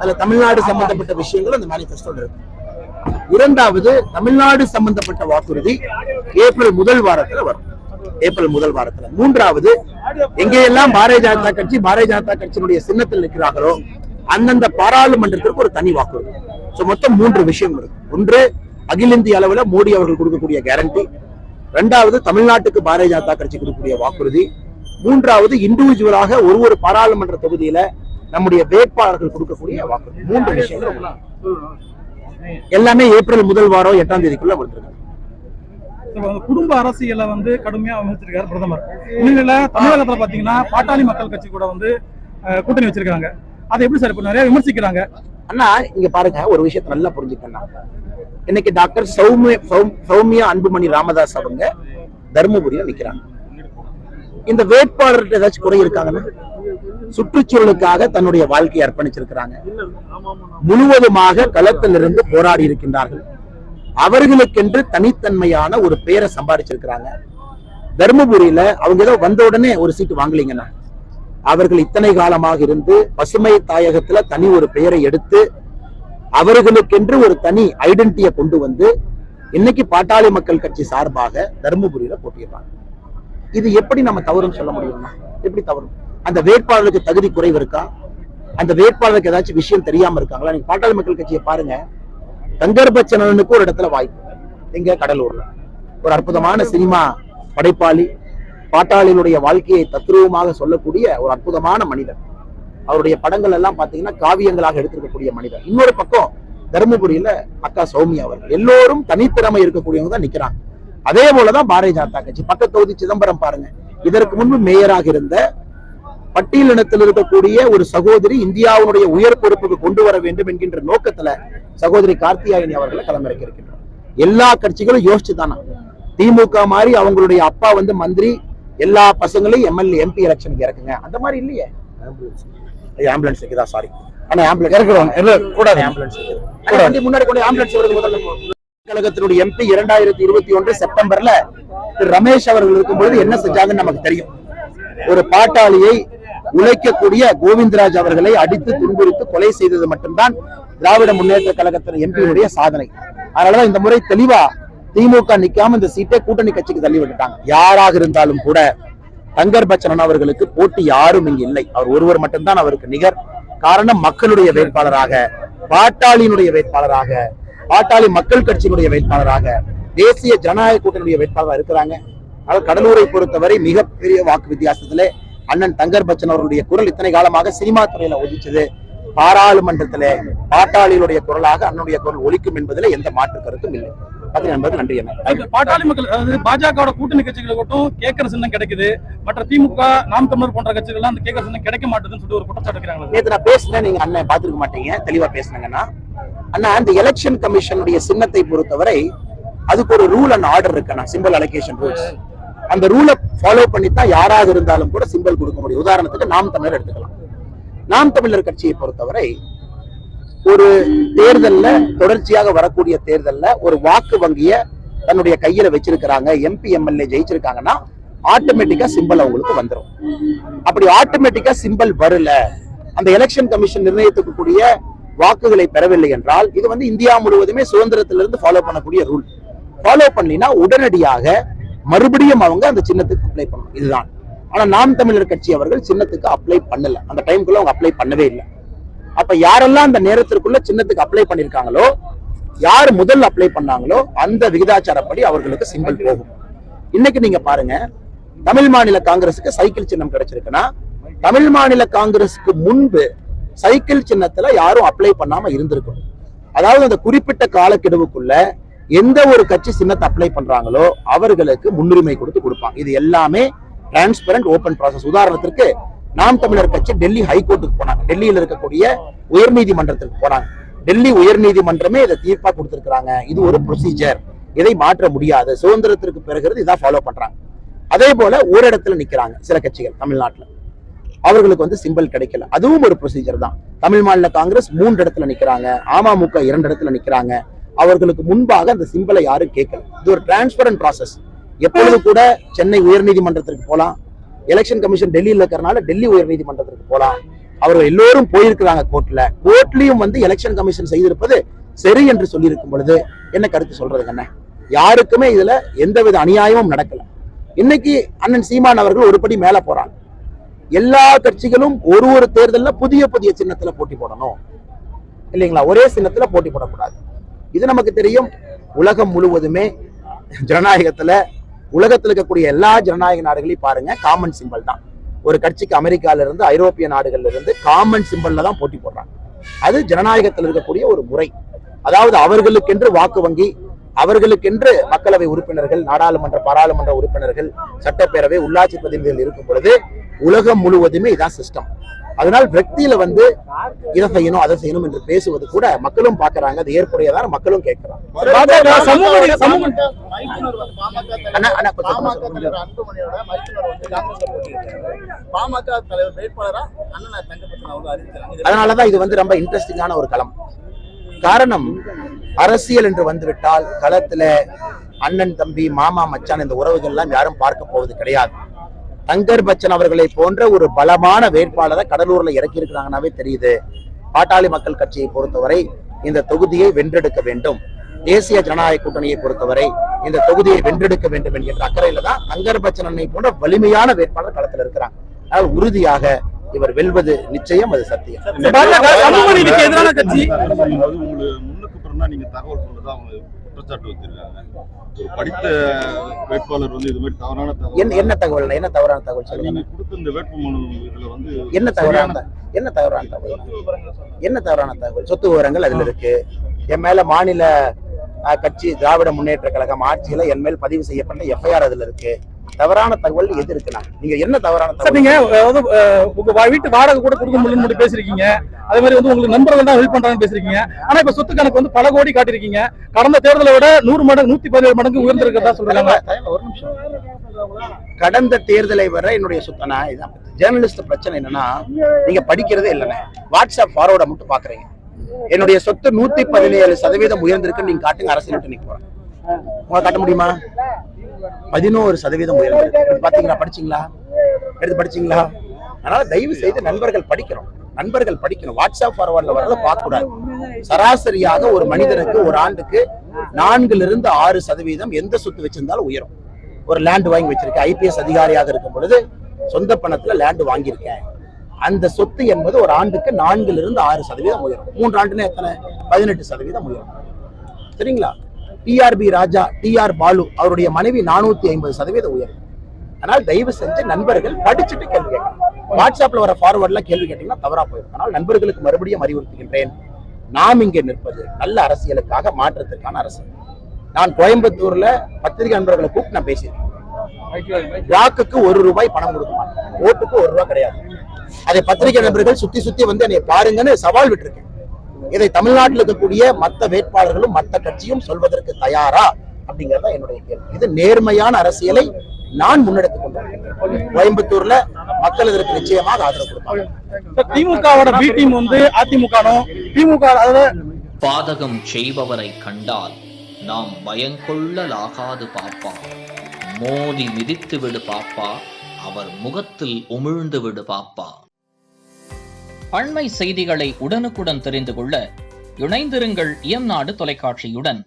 அதுல தமிழ்நாடு சம்பந்தப்பட்ட விஷயங்கள் அந்த மேனிஃபெஸ்டோல இருக்கு. இரண்டாவது, தமிழ்நாடு சம்பந்தப்பட்ட வாக்குறுதி ஏப்ரல் முதல் வாரத்துல வரும். ஏப்ரல் முதல் வாரத்துல. மூன்றாவது, எங்கெல்லாம் பாரதிய ஜனதா கட்சியினுடைய சின்னத்தில் நிற்கிறார்களோ அந்தந்த பாராளுமன்றத்திற்கு ஒரு தனி வாக்குறுதி. மொத்தம் 3 விஷயம் இருக்கு. ஒன்று, அகில இந்திய அளவில் மோடி அவர்கள் கொடுக்கக்கூடிய கேரண்டி. இரண்டாவது, தமிழ்நாட்டுக்கு பாரதிய ஜனதா கட்சி கொடுக்கக்கூடிய வாக்குறுதி. மூன்றாவது, இண்டிவிஜுவலாக ஒரு பாராளுமன்ற தொகுதியில நம்முடைய வேட்பாளர்கள் கொடுக்கக்கூடிய வாக்குறுதி. 3 விஷயங்கள் எல்லாமே ஏப்ரல் முதல் வாரம் 8ஆம் தேதிக்குள்ள வந்திருக்காங்க. குடும்ப அரசியலை கடுமையா அமைச்சிருக்காரு பிரதமர். இன்னும் தமிழகத்துல பாத்தீங்கன்னா பாட்டாளி மக்கள் கட்சி கூட கூட்டணி வச்சிருக்காங்க. அதை எப்படி சார் இப்ப நிறைய விமர்சிக்கிறாங்க? அண்ணா, இங்க பாருங்க, ஒரு விஷயத்தை நல்லா புரிஞ்சுக்கணும். இன்னைக்கு டாக்டர் சௌமியா அன்புமணி ராமதாஸ் அவங்க தர்மபுரியில நிக்கிறாங்க. இந்த வேட்பாளர்கிட்ட ஏதாச்சும் குறை இருக்காங்கன்னா, சுற்றுச்சூழலுக்காக தன்னுடைய வாழ்க்கையை அர்ப்பணிச்சிருக்கிறாங்க. முழுவதுமாக களத்திலிருந்து போராடி இருக்கின்றார்கள். அவர்களுக்கென்று தனித்தன்மையான ஒரு பேரை சம்பாதிச்சிருக்கிறாங்க. தர்மபுரியில அவங்க ஏதோ வந்த உடனே ஒரு சீட்டு வாங்கலீங்கன்னா, அவர்கள் இத்தனை காலமாக இருந்து பசுமை தாயகத்துல தனி ஒரு பெயரை எடுத்து அவர்களுக்கென்று ஒரு தனி ஐடென்டிட்டியை கொண்டு வந்து இன்னைக்கு பாட்டாளி மக்கள் கட்சி சார்பாக தர்மபுரியில போட்டிடுறாங்க. இது எப்படி நம்ம தவறுன்னு சொல்ல முடியும்னா? எப்படி தவறு? அந்த வேட்பாளருக்கு தகுதி குறைவு இருக்கா? அந்த வேட்பாளருக்கு ஏதாச்சும் விஷயம் தெரியாம இருக்காங்களா? நீங்க பாட்டாளி மக்கள் கட்சியை பாருங்க. தங்கர்பச்சனனுக்கு ஒரு இடத்துல வாய்ப்பு, எங்க கடலூர்ல ஒரு அற்புதமான சினிமா படைப்பாளி, பாட்டாளிகளுடைய வாழ்க்கையை தத்ரூபமாக சொல்லக்கூடிய ஒரு அற்புதமான மனிதர். அவருடைய படங்கள் எல்லாம் பாத்தீங்கன்னா காவியங்களாக எடுத்திருக்கக்கூடிய மனிதர். இன்னொரு பக்கம் தர்மபுரியில அக்கா சௌமியா அவர்கள். எல்லோரும் தனித்திறமை இருக்கக்கூடியவங்க தான் நிக்கிறாங்க. அதே போலதான் பாரதிய ஜனதா கட்சி. பக்கத்து தொகுதி சிதம்பரம் பாருங்க. இதற்கு முன்பு மேயராக இருந்த பட்டியலினத்தில் இருக்கக்கூடிய ஒரு சகோதரி இந்தியாவுடைய உயர் பொறுப்புக்கு கொண்டு வர வேண்டும் என்கின்ற நோக்கத்துல சகோதரி கார்த்தியாயினி அவர்களை களமிறக்கி இருக்கின்றனர். எல்லா கட்சிகளும் யோசிச்சுதானா? திமுக மாதிரி அவங்களுடைய அப்பா மந்திரி, எல்லா பசங்களையும் எம்எல்ஏ எம்பி எலெக்ஷனுக்கு இறக்குங்க, அந்த மாதிரி இல்லையே. ஆம்புலன்ஸ் இருக்குதா? சாரி, ஆனா ஆம்புலன்ஸ் இறக்குறோம் கூடாது. ஆம்புலன்ஸ் முன்னாடி கொண்டு ஆம்புலன்ஸ் கழகத்தினுடைய எம்பி 2021 செப்டம்பர்ல ரமேஷ் அவர்கள் இருக்கும்போது என்ன செஞ்சாங்கன்னு நமக்கு தெரியும். ஒரு பாட்டாளியை உழைக்கக்கூடிய கோவிந்தராஜ் அவர்களை அடித்து துன்புறுத்து கொலை செய்தது மட்டும்தான் திராவிட முன்னேற்ற கழகத்தின் எம்பியுடைய சாதனை. அதனாலதான் இந்த முறை தெளிவா திமுக நிக்காம இந்த சீட்டை கூட்டணி கட்சிக்கு தள்ளி விட்டுட்டாங்க. யாராக இருந்தாலும் கூட தங்கர்பச்சனன் அவர்களுக்கு போட்டி யாரும் இங்கு இல்லை. அவர் ஒருவர் மட்டும்தான் அவருக்கு நிகர். காரணம், மக்களுடைய வேட்பாளராக, பாட்டாளியினுடைய வேட்பாளராக, பாட்டாளி மக்கள் கட்சியினுடைய வேட்பாளராக, தேசிய ஜனநாயக கூட்டணியுடைய வேட்பாளராக இருக்கிறாங்க. ஆனால் கடலூரை பொறுத்தவரை மிகப்பெரிய வாக்கு வித்தியாசத்திலே அண்ணன் தங்கர்பச்சன் அவர்களுடைய குரல் இத்தனை காலமாக சினிமா துறையில ஒலிச்சது. பாராளுமன்றத்திலே பாட்டாளிகளுடைய குரலாக அண்ணனுடைய குரல் ஒலிக்கும் என்பதில் எந்த மாற்று கருத்தும் இல்லை. நன்றி. பாட்டாளி மக்கள், அதாவது பாஜக கூட்டணி கட்சிகளுக்கு மட்டும் கேட்கிற சின்னம் கிடைக்குது, மற்ற திமுக, நாம் தமிழர் போன்ற கட்சிகள் அந்த கேட்கிற சின்னம் கிடைக்க மாட்டேதுன்னு சொல்லி ஒரு குற்றச்சாட்டு இருக்கிறாங்க. நேற்று நான் பேசினேன், நீங்க அண்ணன் பாத்துக்க மாட்டீங்க. தெளிவா பேசினாங்கன்னா, அண்ணா, அந்த எலெக்ஷன் கமிஷனுடைய சின்னத்தை பொறுத்தவரை அதுக்கு ஒரு ரூல் அண்ட் ஆர்டர் இருக்கு. Simple allocation rules. அந்த ரூலை ஃபாலோ பண்ணித்தான் யாராக இருந்தாலும் கூட சிம்பிள் கொடுக்க முடியும். உதாரணத்துக்கு நாம் தமிழர் எடுத்துக்கலாம். நாம் தமிழர் கட்சியை பொறுத்தவரை ஒரு தேர்தல்ல, தொடர்ச்சியாக வரக்கூடிய தேர்தல்ல ஒரு வாக்கு வங்கிய தன்னுடைய கையில வச்சிருக்கிறாங்க. எம்பி எம்எல்ஏ ஜெயிச்சிருக்காங்கன்னா ஆட்டோமேட்டிக்கா சிம்பிள் அவங்களுக்கு வந்துடும். அப்படி ஆட்டோமேட்டிக்கா சிம்பிள் வரல, அந்த எலெக்ஷன் கமிஷன் நிர்ணயிக்கக்கூடிய வாக்குகளை பெறவில்லை என்றால், இது இந்தியா முழுவதுமே சுதந்திரத்திலிருந்து ஃபாலோ பண்ணக்கூடிய ரூல். ஃபாலோ பண்ணலினா உடனடியாக மறுபடியும் அவங்க அந்த சின்னத்துக்கு அப்ளை பண்ணணும். இதுதான். ஆனா நாம் தமிழர் கட்சி அவர்கள் சின்னத்துக்கு அப்ளை பண்ணல. அந்த டைமுக்குள்ள அவங்க அப்ளை பண்ணவே இல்லை. அப்ப யாரெல்லாம் அந்த நேரத்திற்குள்ள சின்னத்துக்கு அப்ளை பண்ணிருக்காங்களோ, யார் முதல் அப்ளை பண்ணாங்களோ அந்த விகிதாச்சாரப்படி அவர்களுக்கு சிம்பிள் போகும். இன்னைக்கு நீங்க பாருங்க, தமிழ் மாநில காங்கிரசுக்கு சைக்கிள் சின்னம் கிடைச்சிருக்குன்னா, தமிழ் மாநில காங்கிரசுக்கு முன்பு சைக்கிள் சின்னத்துல யாரும் அப்ளை பண்ணாம இருந்திருக்கணும். அதாவது அந்த குறிப்பிட்ட காலக்கெடுவுக்குள்ள எந்த ஒரு கட்சி சின்னத்தை அப்ளை பண்றாங்களோ அவர்களுக்கு முன்னுரிமை கொடுப்பாங்க. இது எல்லாமே டிரான்ஸ்பரண்ட் ஓபன் ப்ராசஸ். உதாரணத்திற்கு நாம் தமிழர் கட்சி டெல்லி ஹைகோர்ட்டுக்கு போனாங்க, டெல்லியில் இருக்கக்கூடிய உயர்நீதிமன்றத்திற்கு போனாங்க. டெல்லி உயர்நீதிமன்றமே இதை தீர்ப்பா கொடுத்திருக்கிறாங்க. இது ஒரு ப்ரொசீஜர், இதை மாற்ற முடியாது. சுதந்திரத்திற்கு பிறகு இதான் ஃபாலோ பண்றாங்க. அதே போல ஒரு இடத்துல நிக்கிறாங்க சில கட்சிகள் தமிழ்நாட்டுல, அவர்களுக்கு சிம்பிள் கிடைக்கல. அதுவும் ஒரு ப்ரொசீஜர் தான். தமிழ் மாநில காங்கிரஸ் 3 இடத்துல நிக்கிறாங்க, அமமுக 2 இடத்துல நிக்கிறாங்க. அவர்களுக்கு முன்பாக அந்த சிம்பிளை யாரும் கேட்கல. இது ஒரு டிரான்ஸ்பரண்ட் ப்ராசஸ். எப்பொழுது கூட சென்னை உயர்நீதிமன்றத்திற்கு போலாம், எலெக்ஷன் கமிஷன் டெல்லியில் இருக்கிறனால டெல்லி உயர்நீதிமன்றத்திற்கு போலாம், அவர்கள் எல்லோரும் போயிருக்கிறாங்க கோர்ட்லயும் வந்து எலெக்ஷன் கமிஷன் செய்திருப்பது சரி என்று சொல்லி இருக்கும் பொழுது என்ன கருத்து சொல்றதுங்க என்ன? யாருக்குமே இதுல எந்தவித அநியாயமும் நடக்கல. இன்னைக்கு அண்ணன் சீமான் அவர்கள் ஒருபடி மேல போறாங்க. எல்லா கட்சிகளும் ஒரு தேர்தலில் புதிய சின்னத்துல போட்டி போடணும் இல்லைங்களா? ஒரே சின்னத்துல போட்டி போடக்கூடாது. இது நமக்கு தெரியும். உலகம் முழுவதுமே ஜனநாயகத்துல, உலகத்தில் இருக்கக்கூடிய எல்லா ஜனநாயக நாடுகளையும் பாருங்க, காமன் சிம்பல் தான். ஒரு கட்சிக்கு அமெரிக்கால இருந்து ஐரோப்பிய நாடுகள்ல இருந்து காமன் சிம்பல்ல தான் போட்டி போடுறாங்க. அது ஜனநாயகத்தில் இருக்கக்கூடிய ஒரு முறை. அதாவது அவர்களுக்கென்று வாக்கு வங்கி, அவர்களுக்கென்று மக்களவை உறுப்பினர்கள், நாடாளுமன்ற பாராளுமன்ற உறுப்பினர்கள், சட்டப்பேரவை, உள்ளாட்சி பிரதிநிதிகள் இருக்கும் பொழுது உலகம் முழுவதுமே இதான் சிஸ்டம். அதனால் வெக்தியில வந்து இதை செய்யணும் அதை செய்யணும் என்று பேசுவது கூட மக்களும் பாக்குறாங்க. அது ஏற்புடையதான், மக்களும் கேட்கிறாங்க. அதனாலதான் இது வந்து ரொம்ப இன்ட்ரெஸ்டிங்கான ஒரு களம். காரணம், அரசியல் என்று வந்துவிட்டால் களத்துல அண்ணன் தம்பி மாமா மச்சான் இந்த உறவுகள் எல்லாம் யாரும் பார்க்க போவது கிடையாது. தங்கர் பச்சன் அவர்களை போன்ற ஒரு பலமான வேட்பாளரை கடலூர்ல இறக்கி இருக்கிறாங்கன்னாவே தெரியுது. பாட்டாளி மக்கள் கட்சியை பொறுத்தவரை இந்த தொகுதியை வென்றெடுக்க வேண்டும், தேசிய ஜனநாயக கூட்டணியை பொறுத்தவரை இந்த தொகுதியை வென்றெடுக்க வேண்டும் என்கின்ற அக்கறையில தான் தங்கர் பச்சனை போன்ற வலிமையான வேட்பாளர் களத்தில் இருக்கிறாங்க. அதனால் உறுதியாக இவர் வெல்வது நிச்சயம், அது சத்தியம். எதிரான கட்சி நீங்க தகவல் சொல்றதா அவங்க குற்றச்சாட்டு வச்சிருக்காங்க. ஒரு படித்த வேட்பாளர் வந்து இது மாதிரி தவறான தகவல். என்ன தகவல்? என்ன தவறான தகவல் சொல்லுங்க. நீங்க கொடுத்த இந்த வேட்புமனு இதுல வந்து என்ன தவறான தகவல்? என்ன தவறான தகவல்? சொத்து விவரங்கள் அதுல இருக்கு. என் மேல மாநில கட்சி திராவிட முன்னேற்ற கழகம் ஆட்சியில என் மேல் பதிவு செய்யப்பட்ட எஃப்ஐஆர் அதுல இருக்கு. தவறான தகவல் எது இருக்குன்னா நீங்க என்ன தவறான தகவல்? நீங்க உங்க வீட்டு வாடகை கூட கொடுக்க முடியும்னு பேசிருக்கீங்க. அதே மாதிரி வந்து உங்களுக்கு நண்பர்கள் தான் ஹெல்ப் பண்றாங்கன்னு பேசிருக்கீங்க. ஆனா இப்ப சொத்து கணக்கு வந்து பல கோடி காட்டிருக்கீங்க. கடந்த தேர்தலை விட 100 மடங்கு 117 மடங்கு உயர்ந்திருக்கிறதா சொல்றாங்க. ஒரு நிமிஷம். கடந்த தேர்தலை வர என்னுடைய சொத்தனா இதான் ஜேர்னலிஸ்ட் பிரச்சனை. என்னன்னா நீங்க படிக்கிறதே இல்லைன்னு வாட்ஸ்அப் ஃபார்வர்டை மட்டும் பாக்குறீங்க. என்னுடைய சொத்து 117% உயர்ந்திருக்குன்னு நீங்க காட்டுங்க, அரசியல் விட்டு நிக்க போறேன். உங்களை காட்ட முடியுமா? 11% உயர்ந்திருக்கு. பாத்தீங்களா? படிச்சீங்களா? எடுத்து படிச்சீங்களா? அதனால தயவு செய்து நண்பர்கள் படிக்கணும். வாட்ஸ்அப் ஃபார்வர்ட்ல வரத பார்க்க கூடாது. சராசரியாக ஒரு மனிதனுக்கு ஒரு ஆண்டுக்கு 4-6% எந்த சொத்து வச்சிருந்தாலும் உயரும். ஒரு லேண்ட் வாங்கி வச்சிருக்கேன், ஐபிஎஸ் அதிகாரியாக இருக்கும் பொழுது சொந்த பணத்துல லேண்ட் வாங்கியிருக்கேன். அந்த சொத்து என்பது ஒரு ஆண்டுக்கு 4-6% உயரும். 3 ஆண்டுன்னு எத்தனை? 18% உயரும். சரிங்களா? டிஆர்பி ராஜா, டிஆர் பாலு அவருடைய மனைவி 450% உயரும். அதனால் தயவு செஞ்சு நண்பர்கள் படிச்சுட்டு கேள்வி கேட்கணும். வாட்ஸ்அப்ல வர ஃபார்வர்ட்ல கேள்வி கேட்டீங்கன்னா தவறா போயிடும். ஆனால் நண்பர்களுக்கு மறுபடியும் அறிவுறுத்துகின்றேன், நாம் இங்கே நிற்பது நல்ல அரசியலுக்காக, மாற்றத்திற்கான அரசியல். நான் கோயம்புத்தூர்ல பத்திரிகை நண்பர்களை கூப்பிட்டு நான் பேசியிருக்கேன். வாக்குக்கு ₹1 பணம் கொடுக்க மாட்டேன், ஓட்டுக்கு ₹1 கிடையாது. அதை பத்திரிகை நண்பர்கள் சுத்தி வந்து என்னை பாருங்கன்னு சவால் விட்டுருக்கேன். இதை தமிழ்நாட்டில் இருக்கக்கூடிய மற்ற வேட்பாளர்களும் மற்ற கட்சியும் சொல்வதற்கு தயாரா அப்படிங்கறத என்னுடைய கேள்வி. இது நேர்மையான அரசியலை நான் முன்னெடுத்துக் கொண்டிருக்கிறேன். கோயம்புத்தூர்ல மக்கள் இதற்கு நிச்சயமாக ஆதரவு கொடுப்பாங்க. திமுகவோட பி டீம் வந்து திமுக பாதகம் செய்பவரை கண்டால் நாம் பயங்கொள்ளலாகாது பாப்பா, மோதி மிதித்து விடு பாப்பா, அவர் முகத்தில் உமிழ்ந்து விடு பாப்பா. அண்மை செய்திகளை உடனுக்குடன் தெரிந்து கொள்ள இணைந்திருங்கள் இயம்நாடு தொலைக்காட்சியுடன்.